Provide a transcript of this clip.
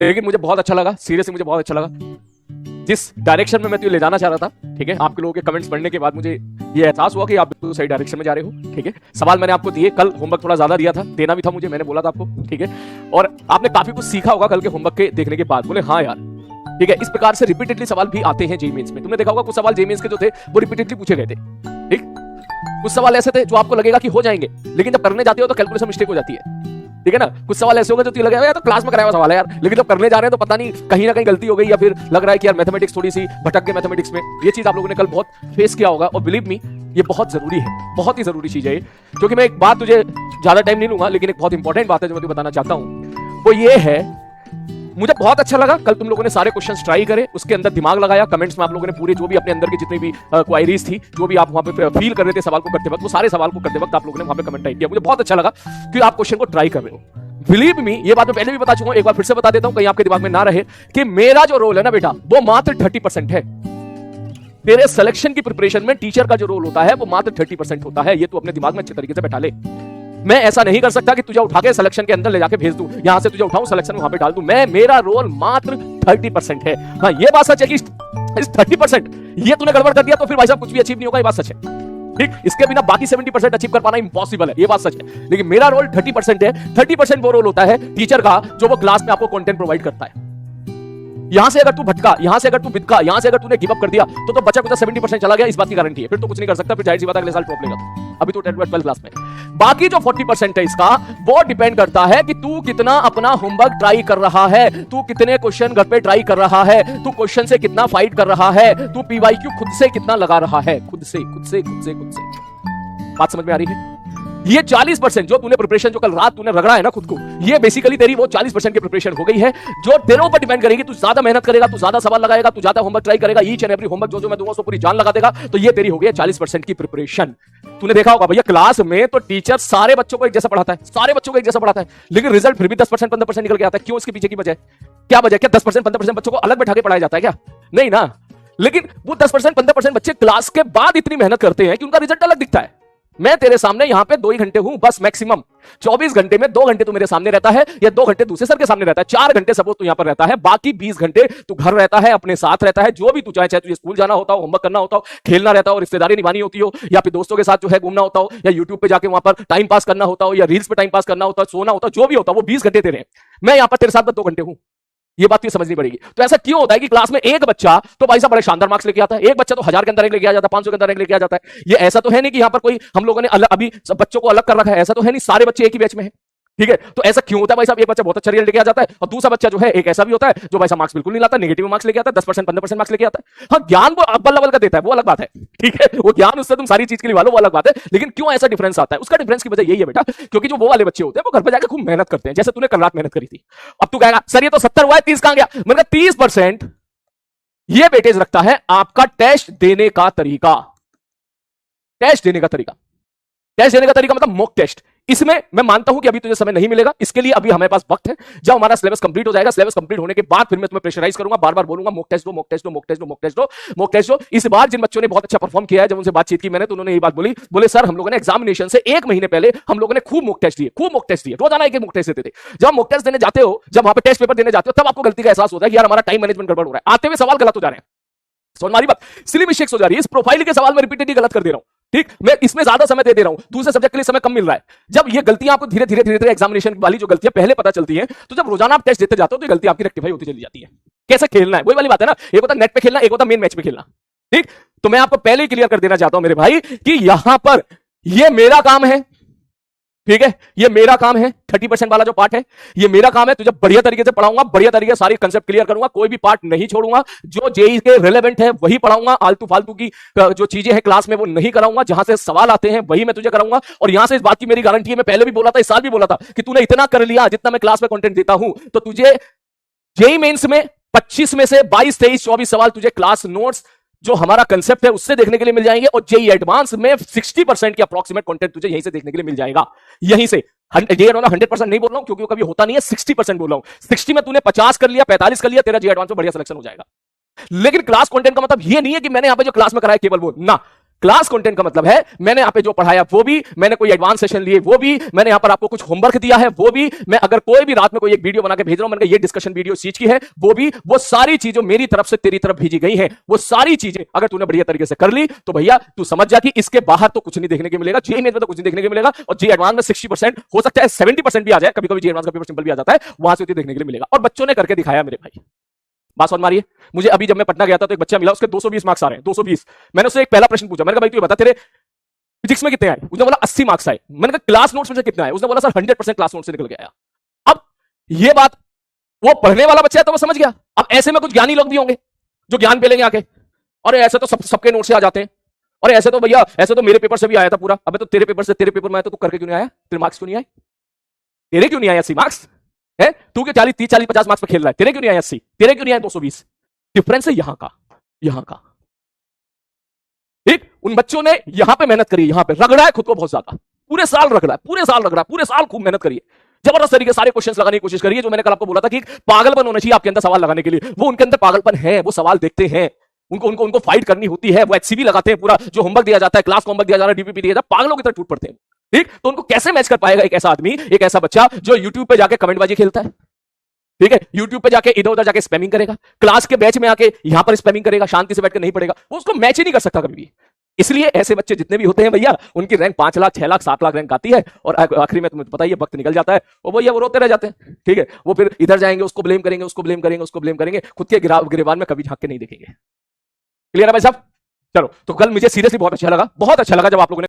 लेकिन मुझे बहुत अच्छा लगा, सीरियसली मुझे बहुत अच्छा लगा जिस डायरेक्शन में मैं तुझे ले जाना चाह रहा था। ठीक है, आपके लोगों के कमेंट्स पढ़ने के बाद मुझे ये एहसास हुआ कि आप बिल्कुल सही डायरेक्शन में जा रहे हो। ठीक है, सवाल मैंने आपको दिए, कल होमवर्क थोड़ा ज्यादा दिया था, देना भी था मुझे, मैंने बोला था आपको। ठीक है, और आपने काफी कुछ सीखा होगा कल के होमवर्क के देखने के बाद। बोले हाँ यार, ठीक है, इस प्रकार से रिपीटेडली सवाल भी आते हैं जेईई मेंस में। तुमने देखा होगा कुछ सवाल जेईई मेंस के जो थे वो रिपीटेडली पूछे गए थे। ठीक, कुछ सवाल ऐसे थे जो आपको लगेगा कि हो जाएंगे, लेकिन जब करने जाते हो तो कैलकुलेशन मिस्टेक हो जाती है। ठीक है ना, कुछ सवाल ऐसे होंगे जो तुझे लगेगा यार तो क्लास में कराया हुआ सवाल है यार, लेकिन जब करने जा रहे हैं तो पता नहीं कहीं ना कहीं गलती हो गई, या फिर लग रहा है कि यार मैथमेटिक्स थोड़ी सी भटक गए मैथमेटिक्स में। ये चीज आप लोगों ने कल बहुत फेस किया होगा, और बिलीव मी ये बहुत जरूरी है, बहुत ही जरूरी चीज है ये। क्योंकि मैं एक बात, तुझे ज्यादा टाइम नहीं लूंगा, लेकिन एक बहुत इंपॉर्टेंट बात है जो मैं तुझे बताना चाहता हूं, वो ये है, मुझे बहुत अच्छा लगा कल तुम लोगों ने सारे क्वेश्चंस ट्राई करे, उसके अंदर दिमाग लगाया, कमेंट्स में आप लोगों ने पूरे जो भी अपने अंदर की जितनी भी क्वायरीज थी, जो भी आप वहां पे फील कर रहे थे सवाल को करते वक्त, वो सारे सवाल को करते वक्त आप लोगों ने वहां पे कमेंट टाइप किया। मुझे बहुत अच्छा लगा कि आप क्वेश्चन को ट्राई कर रहे हो। बिलीव मी, ये बात मैं पहले भी बता चुका हूं, एक बार फिर से बता देता हूं, कहीं आपके दिमाग में ना रहे कि मेरा जो रोल है ना बेटा, वो मात्र 30% है। तेरे सिलेक्शन की प्रिपरेशन में टीचर का जो रोल होता है वो मात्र 30% होता है। ये तू अपने दिमाग में अच्छे तरीके से बैठा ले। मैं ऐसा नहीं कर सकता कि तुझे उठा के सिलेक्शन के अंदर ले जाके भेज दूं, यहां से तुझे उठाऊं सिलेक्शन में वहां पे डाल दूं। मेरा रोल मात्र 30% है। हाँ, ये बात सच है कि इस 30% ये तूने गड़बड़ कर दिया तो फिर भाई साहब कुछ भी अचीव नहीं होगा, ये बात सच है। ठीक, इसके बिना बाकी 70% अचीव कर पाना इंपॉसिबल है, ये बात सच है। लेकिन मेरा रोल 30% है। 30% वो रोल होता है टीचर का जो वो क्लास में आपको कंटेंट प्रोवाइड करता है। यहां से अगर तू भटका, यहां से अगर तू बिदका, यहां से अगर तूने गिव अप कर दिया तो बच्चा कुछ 70% चला गया, इस बात की गारंटी है। फिर तो कुछ नहीं कर सकता, फिर जाहिर सी बात है अगले साल टॉप लेगा। अभी तो 12th क्लास में। बाकी जो 40% है इसका, वो डिपेंड करता है कि तू कितना अपना होमवर्क ट्राई कर रहा है, तू कितने क्वेश्चन घर पे ट्राई कर रहा है, तू क्वेश्चन से कितना फाइट कर रहा है, तू पीवाईक्यू खुद से कितना लगा रहा है, खुद से। बात समझ में आ रही है? ये 40% जो तूने प्रिपरेशन, जो कल रात तूने रगड़ा है ना खुद को, ये बेसिकली तेरी वो 40% की प्रिपरेशन हो गई है, जो तेरे ऊपर डिपेंड करेगी। तू ज्यादा मेहनत करेगा, तू ज्यादा सवाल लगाएगा, तू ज्यादा होमवर्क ट्राई करेगा, ईच एंड एवरी होमवर्क जो मैं दूंगा उसको पूरी जान लगा देगा, तो ये तेरी हो गई है 40% की प्रिपरेशन। तूने देखा होगा भैया क्लास में तो टीचर सारे बच्चों को एक जैसा पढ़ाता है, सारे बच्चों को एक जैसा पढ़ाता है, लेकिन रिजल्ट फिर भी 10% 15% निकल के आता है। क्यों? इसके पीछे की वजह क्या वजह? क्या 10% 15% बच्चों को अलग बैठा के पढ़ाया जाता है क्या? नहीं ना। लेकिन वो 10% 15% बच्चे क्लास के बाद इतनी मेहनत करते हैं कि उनका रिजल्ट अलग दिखता है। मैं तेरे सामने यहां पे 2 ही घंटे हूं बस, मैक्सिमम 24 घंटे में 2 घंटे तू मेरे सामने रहता है, या 2 घंटे दूसरे सर के सामने रहता है, 4 घंटे सपोज तू यहां पर रहता है, बाकी 20 घंटे तू घर रहता है, अपने साथ रहता है, जो भी तू चाहे, चाहे तुझे स्कूल जाना होता हो, होमवर्क करना होता हो, खेलना रहता हो, रिश्तेदारी निभानी होती हो, या फिर दोस्तों के साथ जो है घूमना होता हो, या यूट्यूब पे जाके वहां पर टाइम पास करना होता हो, या रील्स पे टाइम पास करना होता हो, सोना होता हो, जो भी होता हो, वो 20 घंटे तेरे हैं। मैं यहां पर तेरे साथ 2 घंटे हूं। ये बात तुझे समझनी पड़ेगी। तो ऐसा क्यों होता है कि क्लास में एक बच्चा तो भाई साहब बड़े शानदार मार्क्स लेके आता है, एक बच्चा तो 1000 के अंदर लेके आ जाता है, 500 के अंदर लेके आ जाता है। ये ऐसा तो है नहीं कि यहां पर कोई हम लोगों ने अभी सब बच्चों को अलग कर रखा है, ऐसा तो है नहीं, सारे बच्चे एक ही बैच में है। ठीक है, तो ऐसा क्यों होता है भाई साहब? एक बच्चा बहुत अच्छा रिजल्ट लेके आ जाता है, और दूसरा बच्चा जो है एक ऐसा भी होता है जो भाई साहब मार्क्स बिल्कुल नहीं लाता, नेगेटिव मार्क्स लेके आता है, 10% 15% मार्क्स लेके आता है। हाँ, ज्ञान वो अव्वल लेवल का देता है, वो अलग बात है। ठीक है, वो ज्ञान उससे तुम सारी चीज के लिए वालो, वो अलग बात है। लेकिन क्यों ऐसा डिफरेंस आता है? उसका डिफरेंस की वजह यही है बेटा, क्योंकि जो वो वाले बच्चे होते हैं वो घर पर जाकर खूब मेहनत करते हैं, जैसे तूने कल रात मेहनत करी थी। अब तू कहेगा सर ये तो 70 हुआ है, 30 कहां गया? मैंने कहा 30% ये वेटेज रखता है आपका टेस्ट देने का तरीका। टेस्ट देने का तरीका, टेस्ट देने का तरीका मतलब मॉक टेस्ट। इसमें मैं मानता हूं कि अभी तुझे समय नहीं मिलेगा, इसके लिए अभी हमारे पास वक्त है। जब हमारा सिलेबस कंप्लीट हो जाएगा, सिलेबस कंप्लीट होने के बाद फिर मैं तुम्हें प्रेशराइज करूंगा, बार बार बोलूंगा मॉक टेस्ट दो, मॉक टेस्ट दो, मॉक टेस्ट दो, मॉक टेस्ट दो, मॉक टेस्ट दो। इस बार जिन बच्चों ने बहुत अच्छा परफॉर्म किया है, जब उनसे बातचीत की मैंने, तो उन्होंने ये बात बोली, बोले सर हम लोगों ने एग्जामिनेशन से 1 महीने पहले हम लोगों ने खूब मॉक टेस्ट दिए, खूब मॉक टेस्ट दिए, रोजाना एक मॉक टेस्ट देते थे। जब मॉक टेस्ट देने जाते हो, जब वहां पे टेस्ट पेपर देने जाते हो, तब आपको गलती का एहसास होता है कि यार हमारा टाइम मैनेजमेंट गड़बड़ हो रहा है, आते हुए सवाल गलत हो जा रहे हैं। समझ मारी बात? सिली मिस्टेक्स हो जा रही है, इस प्रोफाइल के सवाल में रिपीटेडली गलत कर दे रहा हूं। ठीक, मैं इसमें ज्यादा समय दे रहा हूं, दूसरे सब्जेक्ट के लिए समय कम मिल रहा है। जब ये गलतियां आपको धीरे धीरे एग्जामिनेशन वाली जो गलतियां पहले पता चलती हैं, तो जब रोजाना आप टेस्ट देते जाते हो तो गलती आपकी रेक्टिफाई होती चली जाती है। कैसे खेलना है, वही वाली बात है ना, एक होता नेट पे खेलना, एक होता मेन मैच पे खेलना। ठीक, तो मैं आपको पहले ही क्लियर कर देना चाहता हूं मेरे भाई कि यहां पर ये मेरा काम है। ठीक है, ये मेरा काम है, 30% वाला जो पार्ट है ये मेरा काम है। तुझे बढ़िया तरीके से पढ़ाऊंगा, बढ़िया तरीके से सारी कंसेप्ट क्लियर करूंगा, कोई भी पार्ट नहीं छोड़ूंगा। जो जेईई के रिलेवेंट है वही पढ़ाऊंगा, आलतू फालतू की जो चीजें हैं क्लास में वो नहीं कराऊंगा, जहां से सवाल आते हैं वही मैं तुझे कराऊंगा। और यहां से इस बात की मेरी गारंटी है, मैं पहले भी बोला था, इस साल भी बोला था कि तूने इतना कर लिया जितना मैं क्लास में कंटेंट देता हूं, तो तुझे जेईई मेंस में 25 में से 22 23 24 सवाल तुझे क्लास नोट्स जो हमारा कंसेप्ट है उससे देखने के लिए मिल जाएंगे, और जेईई एडवांस में 60% की अप्रॉक्सीमेट कंटेंट तुझे यहीं से देखने के लिए मिल जाएगा। यहीं से 100% नहीं बोल रहा हूं क्योंकि वो कभी होता नहीं है, 60% बोल रहा हूं। 60 में तूने 50 कर लिया, 45 कर लिया, तेरा जेईई एडवांस में बढ़िया सिलेक्शन हो जाएगा। लेकिन क्लास कंटेंट का मतलब ये नहीं है कि मैंने यहां पे जो क्लास में कराया केवल वो ना, क्लास कंटेंट का मतलब है मैंने यहाँ पे जो पढ़ाया वो भी, मैंने कोई एडवांस सेशन लिए वो भी, मैंने यहाँ पर आपको कुछ होमवर्क दिया है वो भी, मैं अगर कोई भी रात में कोई एक वीडियो बना के भेज रहा हूं, मैंने कहा ये डिस्कशन वीडियो इस चीज की है वो भी, वो सारी चीजें मेरी तरफ से तेरी तरफ भेजी गई हैं, वो सारी चीजें अगर तूने बढ़िया तरीके से कर ली तो भैया तू समझ जा कि इसके बाहर तो कुछ नहीं देखने को मिलेगा, जे में तो कुछ नहीं देखने को मिलेगा, और जे एडवांस में 60% हो सकता है 70% भी आ जाए, कभी कभी जे एडवांस का पेपर सिंपल भी आ जाता है, वहां से देखने के लिए मिलेगा। और बच्चों ने करके दिखाया मेरे भाई, बात समझ मारिए। मुझे अभी जब मैं पटना गया था तो एक बच्चा मिला, उसके 220 मार्क्स आ रहे हैं, 220। मैंने उससे एक पहला प्रश्न पूछा, मैंने कहा भाई तू बता तेरे फिजिक्स में कितने आए? उसने बोला 80 मार्क्स आए। मैंने कहा क्लास नोट्स में से कितने आए? उसने बोला सर 100% क्लास नोट से निकल के आया। अब ये बात वो पढ़ने वाला बच्चा है तो वो समझ गया। अब ऐसे में कुछ ज्ञानी लोग भी होंगे जो ज्ञान पे लेंगे आके, अरे ऐसे तो सबके नोट से आ जाते हैं, अरे ऐसे तो भैया ऐसे तो मेरे पेपर से भी आया था पूरा। अबे तो तेरे पेपर से तेरे पेपर में आया तो तू करके क्यों नहीं आया? तेरे मार्क्स क्यों नहीं आए? तेरे क्यों नहीं आए 80 मार्क्स? है तू के 40 30 40 50 मार्क्स पे खेल रहा है, तेरे क्यों नहीं आए 80? तेरे क्यों नहीं आए 220? डिफरेंस है यहां का, यहां का। ठीक, उन बच्चों ने यहां पे मेहनत करी, यहां पे रगड़ा है खुद को बहुत ज्यादा, पूरे साल रगड़ा है, पूरे साल रगड़ा है, पूरे साल खूब मेहनत करिए, जबरदस्त तरीके सारे क्वेश्चंस लगाने की कोशिश करिए। जो मैंने कल आपको बोला था कि पागलपन होना चाहिए आपके अंदर सवाल लगाने के लिए, वो उनके अंदर पागलपन है, वो सवाल देखते हैं, उनको उनको उनको फाइट करनी होती है, वो एचसीबी लगाते हैं, पूरा जो होमवर्क दिया जाता है, क्लास होमवर्क दिया जा रहा है, डीपीपी दिया जाता है, पागलों की तरह टूट पड़ते हैं। ठीक, तो उनको कैसे मैच कर पाएगा एक ऐसा आदमी, एक ऐसा बच्चा जो यूट्यूब पे जाके कमेंटबाजी खेलता है, ठीक है, यूट्यूब पे जाके इधर उधर जाके स्पैमिंग करेगा, क्लास के बैच में आके यहां पर स्पैमिंग करेगा, शांति से बैठकर नहीं पड़ेगा, वो उसको मैच ही नहीं कर सकता कभी भी। इसलिए ऐसे बच्चे जितने भी होते हैं भैया, उनकी रैंक 5 लाख 6 लाख 7 लाख रैंक आती है, और आखिरी में तुम्हें पता ही है वक्त निकल जाता है, वो भैया वो रोते रह जाते हैं। ठीक है, वो फिर इधर जाएंगे, उसको ब्लेम करेंगे, उसको ब्लेम करेंगे, उसको ब्लेम करेंगे, खुद के गिरबान में कभी झांक के नहीं देखेंगे। क्लियर है भाई साहब? चलो, तो कल मुझे सीरियसली बहुत अच्छा लगा, बहुत अच्छा लगा जब आप लोगों ने